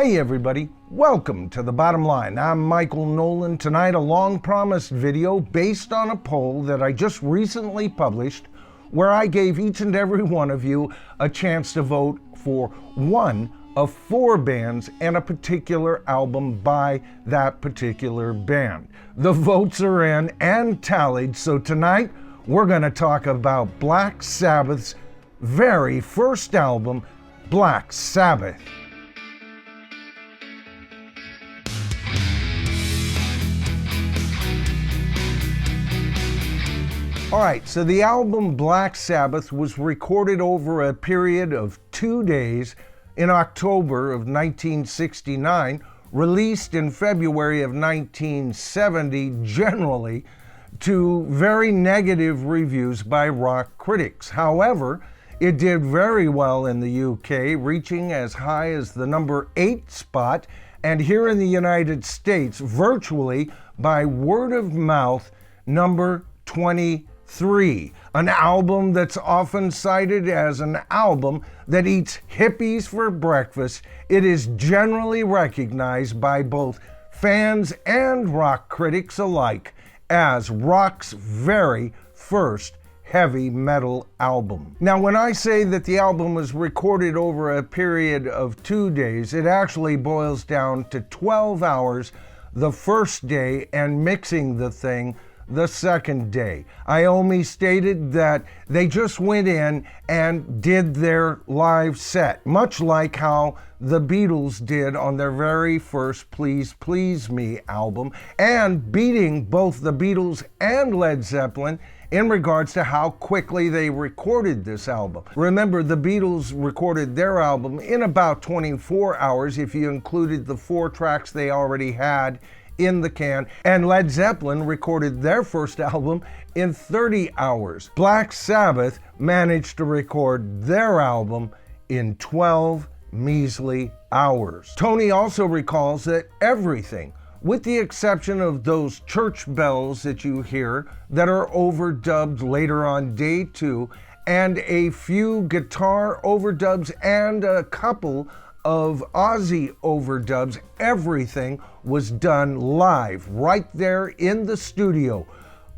Hey everybody, welcome to The Bottom Line. I'm Michael Noland. Tonight, a long-promised video based on a poll that I just recently published where I gave each and every one of you a chance to vote for one of 4 bands and a particular album by that particular band. The votes are in and tallied, so tonight we're going to talk about Black Sabbath's very first album, Black Sabbath. All right, so the album Black Sabbath was recorded over a period of 2 days in October of 1969, released in February of 1970, generally to very negative reviews by rock critics. However, it did very well in the UK, reaching as high as the number 8 spot, and here in the United States, virtually by word of mouth, number 23. An album that's often cited as an album that eats hippies for breakfast. It is generally recognized by both fans and rock critics alike as rock's very first heavy metal album. Now, when I say that the album was recorded over a period of 2 days, it actually boils down to 12 hours the first day and mixing the thing the second day. Iommi stated that they just went in and did their live set, much like how the Beatles did on their very first Please Please Me album, and beating both the Beatles and Led Zeppelin in regards to how quickly they recorded this album. Remember, the Beatles recorded their album in about 24 hours if you included the 4 tracks they already had in the can, and Led Zeppelin recorded their first album in 30 hours. Black Sabbath managed to record their album in 12 measly hours. Tony also recalls that everything, with the exception of those church bells that you hear that are overdubbed later on day 2, and a few guitar overdubs and a couple of Ozzy overdubs, everything was done live right there in the studio.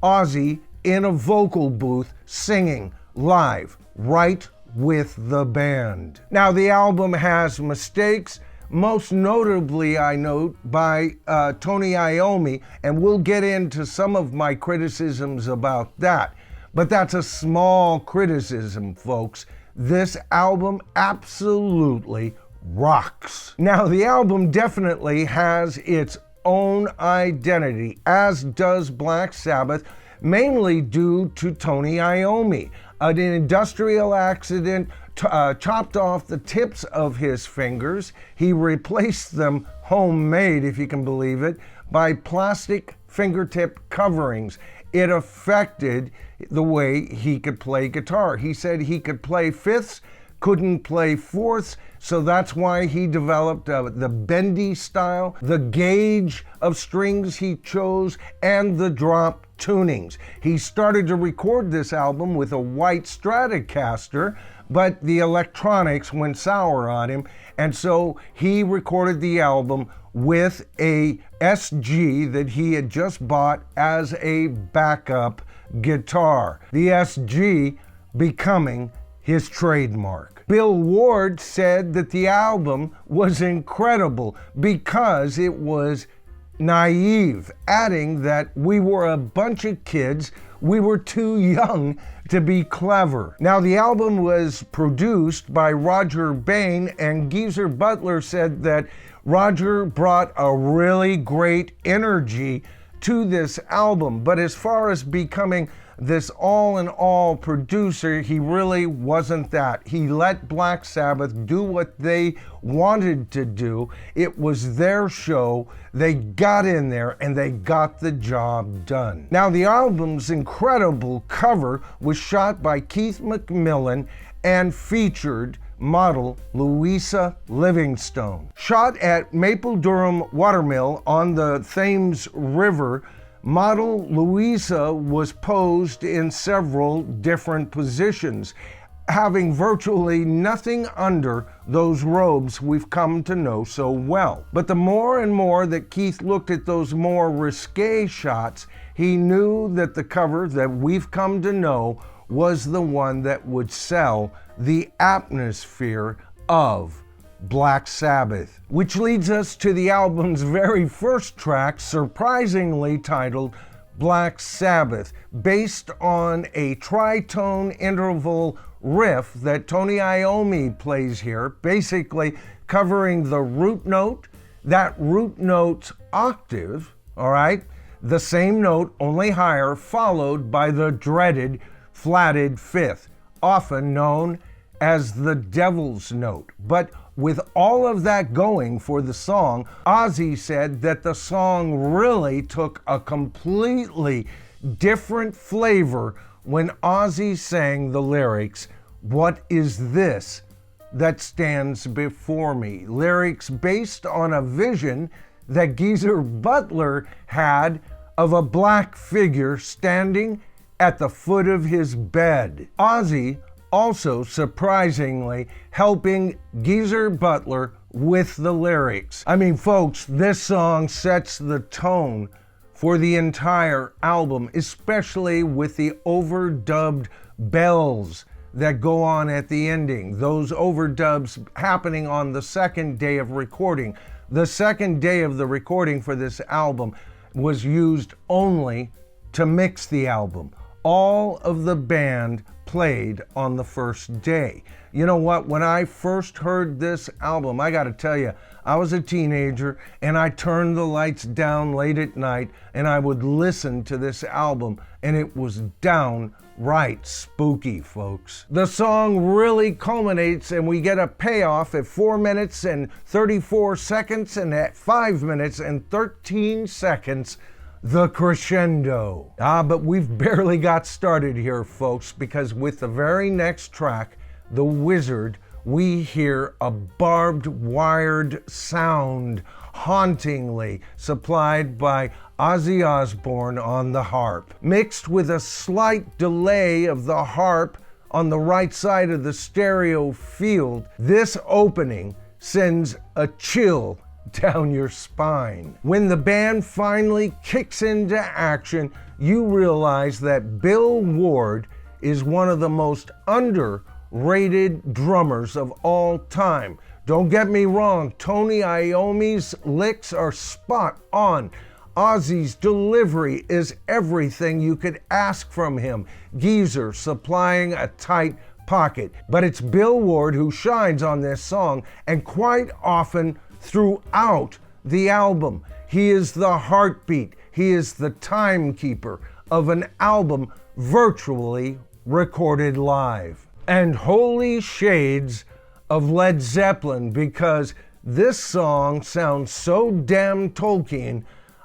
Ozzy in a vocal booth singing live right with the band. Now, the album has mistakes, most notably, I note, by Tony Iommi, and we'll get into some of my criticisms about that. But that's a small criticism, folks. This album absolutely rocks. Now, the album definitely has its own identity, as does Black Sabbath, mainly due to Tony Iommi. An industrial accident chopped off the tips of his fingers. He replaced them, homemade if you can believe it, by plastic fingertip coverings. It affected the way he could play guitar. He said he could play fifths, couldn't play fourths, so that's why he developed the bendy style, the gauge of strings he chose, and the drop tunings. He started to record this album with a white Stratocaster, but the electronics went sour on him, and so he recorded the album with a SG that he had just bought as a backup guitar. The SG becoming his trademark. Bill Ward said that the album was incredible because it was naive, adding that we were a bunch of kids, we were too young to be clever. Now, the album was produced by Roger Bain, and Geezer Butler said that Roger brought a really great energy to this album, but as far as becoming this all-in-all producer, he really wasn't that. He let Black Sabbath do what they wanted to do. It was their show. They got in there and they got the job done. Now, the album's incredible cover was shot by Keith McMillan and featured model Louisa Livingstone. Shot at Maple Durham Watermill on the Thames River, model Louisa was posed in several different positions. having virtually nothing under those robes we've come to know so well. But the more and more that Keith looked at those more risque shots, he knew that the cover that we've come to know was the one that would sell the atmosphere of Black Sabbath. Which leads us to the album's very first track, surprisingly titled Black Sabbath, based on a tritone interval riff that Tony Iommi plays here, basically covering the root note, that root note's octave, all right, the same note, only higher, followed by the dreaded flatted fifth, often known as the devil's note. But with all of that going for the song, Ozzy said that the song really took a completely different flavor when Ozzy sang the lyrics, "What is this that stands before me?" Lyrics based on a vision that Geezer Butler had of a black figure standing at the foot of his bed. Ozzy also surprisingly helping Geezer Butler with the lyrics. I mean, folks, this song sets the tone for the entire album, especially with the overdubbed bells that go on at the ending. Those overdubs happening on the second day of recording. The second day of the recording for this album was used only to mix the album. All of the band played on the first day. You know what? When I first heard this album, I gotta tell you, I was a teenager and I turned the lights down late at night and I would listen to this album, and it was downright spooky, folks. The song really culminates and we get a payoff at 4 minutes and 34 seconds, and at 5 minutes and 13 seconds, the crescendo. But we've barely got started here, folks, because with the very next track, The Wizard, we hear a barbed wired sound, hauntingly supplied by Ozzy Osbourne on the harp, mixed with a slight delay of the harp on the right side of the stereo field. This opening sends a chill down your spine. When the band finally kicks into action, you realize that Bill Ward is one of the most underrated drummers of all time. Don't get me wrong, Tony Iommi's licks are spot on. Ozzy's delivery is everything you could ask from him. Geezer supplying a tight pocket. But it's Bill Ward who shines on this song, and quite often throughout the album. He is the heartbeat. He is the timekeeper of an album virtually recorded live. And holy shades of Led Zeppelin, because this song sounds so damn Tolkien,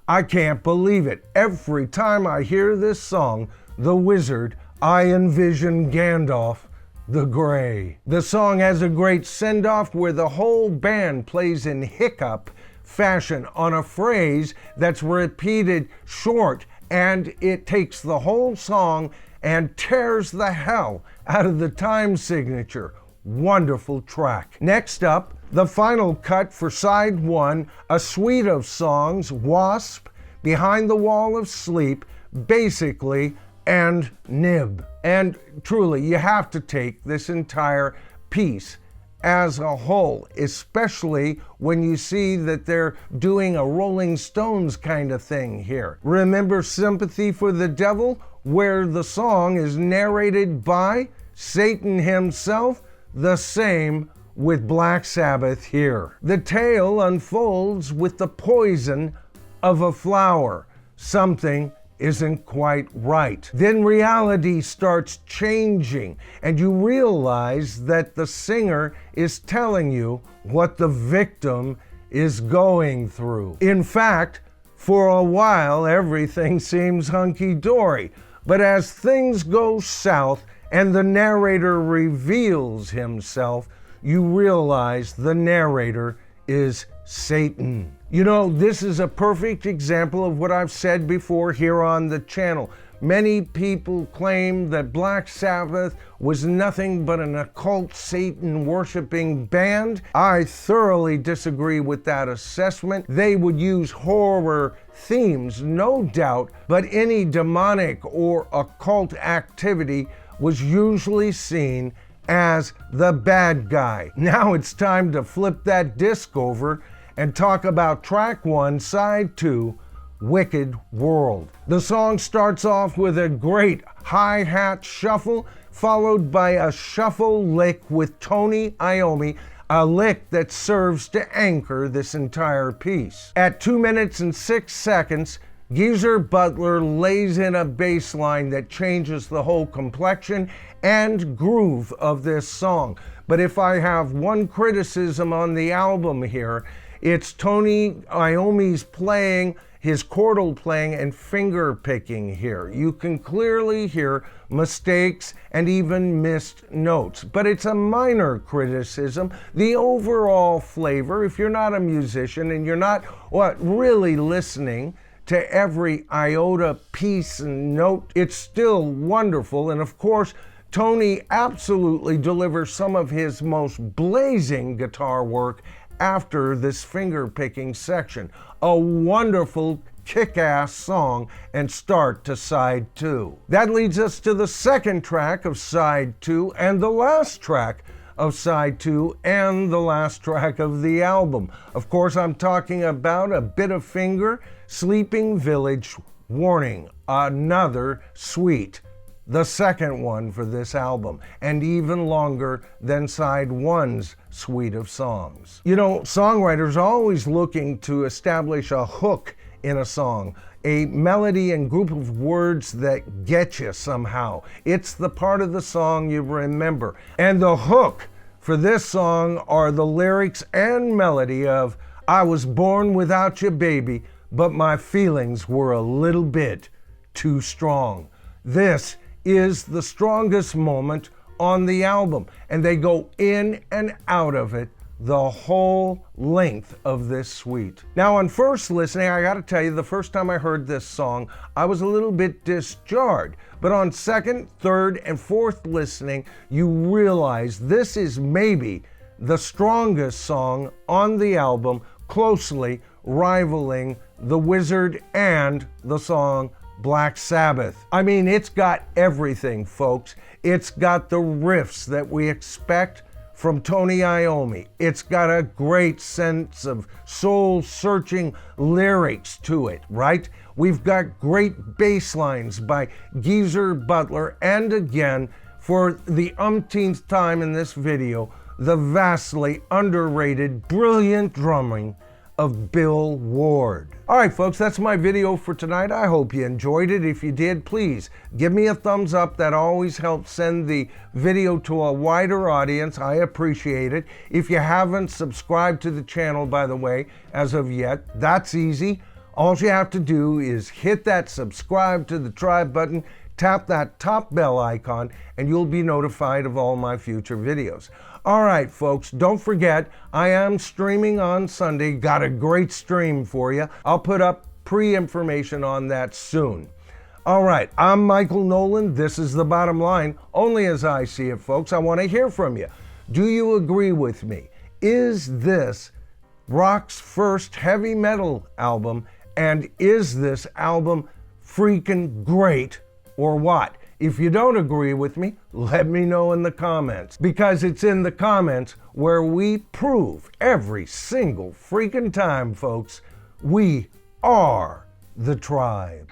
I can't believe it. Every time I hear this song, The Wizard, I envision Gandalf the Grey. The song has a great send-off where the whole band plays in hiccup fashion on a phrase that's repeated short, and it takes the whole song and tears the hell out of the time signature. Wonderful track. Next up, the final cut for side one, a suite of songs, Wasp, Behind the Wall of Sleep, Basically, and Nib. And truly, you have to take this entire piece as a whole, especially when you see that they're doing a Rolling Stones kind of thing here. Remember Sympathy for the Devil, where the song is narrated by Satan himself? The same with Black Sabbath here. The tale unfolds with the poison of a flower. Something isn't quite right. Then reality starts changing, and you realize that the singer is telling you what the victim is going through. In fact, for a while, everything seems hunky-dory, but as things go south and the narrator reveals himself, you realize the narrator is Satan. You know, this is a perfect example of what I've said before here on the channel. Many people claim that Black Sabbath was nothing but an occult Satan-worshiping band. I thoroughly disagree with that assessment. They would use horror themes, no doubt, but any demonic or occult activity was usually seen as the bad guy. Now it's time to flip that disc over and talk about track 1, side 2, Wicked World. The song starts off with a great hi-hat shuffle, followed by a shuffle lick with Tony Iommi, a lick that serves to anchor this entire piece. At 2 minutes and 6 seconds, Geezer Butler lays in a bass line that changes the whole complexion and groove of this song. But if I have one criticism on the album here, it's Tony Iommi's playing, his chordal playing and finger picking here. You can clearly hear mistakes and even missed notes, but it's a minor criticism. The overall flavor, if you're not a musician and you're not really listening to every iota, piece, and note, it's still wonderful. And of course, Tony absolutely delivers some of his most blazing guitar work after this finger-picking section. A wonderful kick-ass song and start to side 2. That leads us to the second track of side 2 and the last track of side 2 and the last track of the album. Of course, I'm talking about A Bit of Finger, Sleeping Village, Warning, another suite. The second one for this album, and even longer than side 1's suite of songs. You know, songwriters are always looking to establish a hook in a song, a melody and group of words that get you somehow. It's the part of the song you remember. And the hook for this song are the lyrics and melody of "I was born without you, baby, but my feelings were a little bit too strong." This is the strongest moment on the album, and they go in and out of it the whole length of this suite. Now, on first listening, I gotta tell you, the first time I heard this song, I was a little bit disjarred. But on second, third, and fourth listening, you realize this is maybe the strongest song on the album, closely rivaling The Wizard and the song Black Sabbath. I mean, it's got everything, folks. It's got the riffs that we expect from Tony Iommi. It's got a great sense of soul-searching lyrics to it, right? We've got great bass lines by Geezer Butler, and again, for the umpteenth time in this video, the vastly underrated, brilliant drumming of Bill Ward. All right, folks, that's my video for tonight. I hope you enjoyed it. If you did, please give me a thumbs up. That always helps send the video to a wider audience. I appreciate it. If you haven't subscribed to the channel, by the way, as of yet, that's easy. All you have to do is hit that subscribe to the tribe button, tap that top bell icon, and you'll be notified of all my future videos. All right, folks, don't forget, I am streaming on Sunday. Got a great stream for you. I'll put up pre-information on that soon. All right, I'm Michael Noland. This is The Bottom Line, only as I see it, folks. I want to hear from you. Do you agree with me? Is this rock's first heavy metal album, and is this album freaking great, or what? If you don't agree with me, let me know in the comments, because it's in the comments where we prove every single freaking time, folks, we are the tribe.